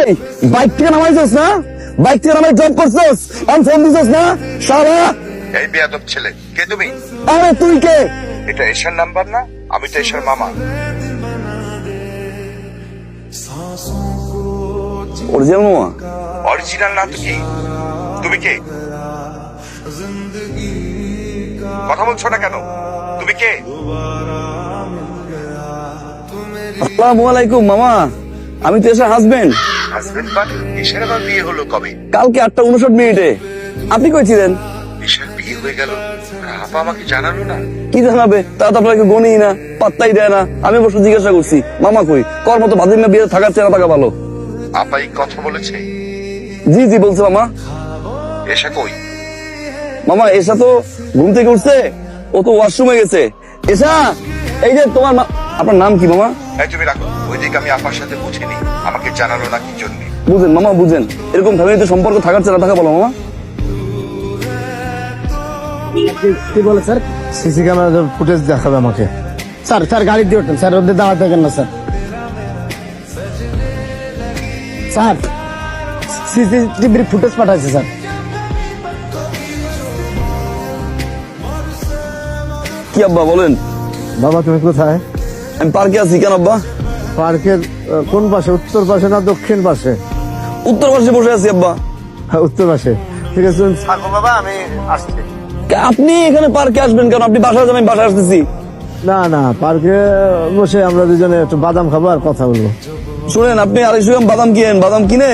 এই বাইক থেকে নামাইছস না? বাইক থেকে নামাই জব করছস? আমি ফোন দিছস না শালা? এই বেয়াদব ছেলে, কে তুমি? আরে তুই কে? এটা এশার নাম্বার না? আমি তো এশার মামা। অরিজিনাল মামা? অরিজিনাল না তো কি? তুমি কে? কথা বলছো না কেন? তুমি কে? আসসালামু আলাইকুম মামা, আমি তো এসে হাজবেন্ড। হাজবেন্ড বাট এশার আবার বিয়ে হলো কবে? কালকে 8:59 আপনি কই ছিলেন? এশার বিয়ে হয়ে গেল, আপা আমাকে জানালো না। কি জানাবে? তা তো আপনাকে গনেই না, পাত্তাই দেয় না। আমি অবশ্য জিজ্ঞাসা করছি মামা কই, কর মতো বাদিন না বিয়ে থাকার চেনা থাকা ভালো। আপা এই কথা বলেছে? জি জি বলছে মামা। এশা কই? মামা এসা তো ঘুম থেকে উঠছে, ও তো ওয়াশরুমে গেছে। এসা, এই যে তোমার আপনার নাম কি মামা? এই তুমি রাখো, ওইদিকে আমি আপার সাথে বুঝিনি, আমাকে জানালো না কি জন্য। বুঝেন মামা বুঝেন, এরকম ফ্যামিলিতে সম্পর্ক থাকার চেনা থাকা ভালো মামা। কি বলে স্যার? সিসি ক্যামেরা ফুটেজ দেখাবে আমাকে। স্যার স্যার গাড়ি দিয়ে ওঠেন স্যার, ওদের দাঁড়াতে থাকেন না স্যার। স্যার সিসিটিভির ফুটেজ পাঠাইছে স্যার। কি আব্বা বলেন? বাবা তুমি কোথায়? আমি পার্কে আছি। কেন আব্বা? পার্কের কোন পাশে, উত্তর পাশে না দক্ষিণ পাশে? উত্তর পাশে বসে আছি আব্বা। হ্যাঁ, উত্তর পাশে। ঠিক আছে থাকো বাবা, আমি আসছি। আপনি এখানে পার্কে আসবেন কেন? আপনি বাসায় যাবেন, বাসায় আসতেছি। না না, পার্কে বসে আমরা দুজনে একটু বাদাম খাবো আর কথা বলবো। শুনেন, আপনি 250 গ্রাম বাদাম কিনেন, বাদাম কিনে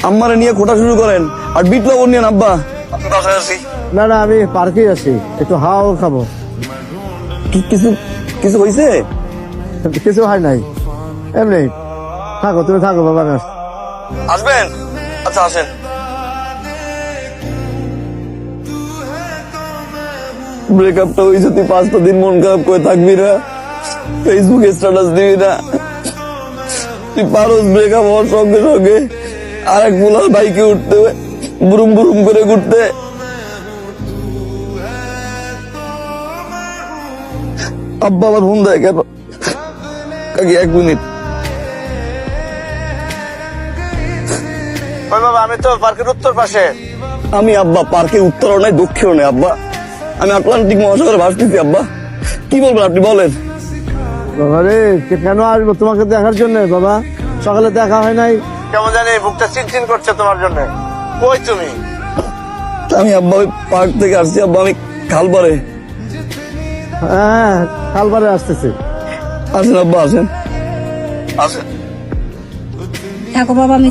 আম্মারে নিয়ে খোটা শুরু করেন আর বিট লবণ নিয়েন আব্বা। আপনি বাসায় আসি। না না, আমি পার্কেই আসি, একটু হাওয়া খাবো। কিছু কিছু হয়েছে? কিছু হয় নাই, এমনি থাকো, তুমি থাকো বাবা, আমি আসছি। আসবেন? আচ্ছা আসেন। ব্রেকআপটা হয়েছে, তুই 5টা দিন মন খারাপ করে থাকবি না, ফেসবুকে স্ট্যাটাস দিবি না। তুই পারোস ব্রেকআপ হওয়ার সঙ্গে সঙ্গে আরেক মোলার বাইকে উঠতে, বুরুম বুরুম করে ঘুরতে। আব্বা আবার ফোন দেয় কেন? কাকি 1 মিনিট। বাবা আমি তো পার্কের উত্তর পাশে। আমি আব্বা পার্কে উত্তরও নাই দক্ষিণও নাই আব্বা, আমি আটলান্টিক মহাসাগরে ভাসতেছি আব্বা। কি বলবেন আপনি বলেন? বাবা রে, কেন আসবো তোমাকে দেখার জন্য? বাবা সকালে দেখা হয় নাই, কেমন জানি বুকটা চিনচিন করছে তোমার জন্য। কই তুমি? আমি আব্বা ওই পার্ক থেকে আসছি আব্বা, আমি খালপাড়ে। হ্যাঁ, কালবারে আসতেছি। আসেন আব্বা আসেন আসেন। থাকো বাবা, আমি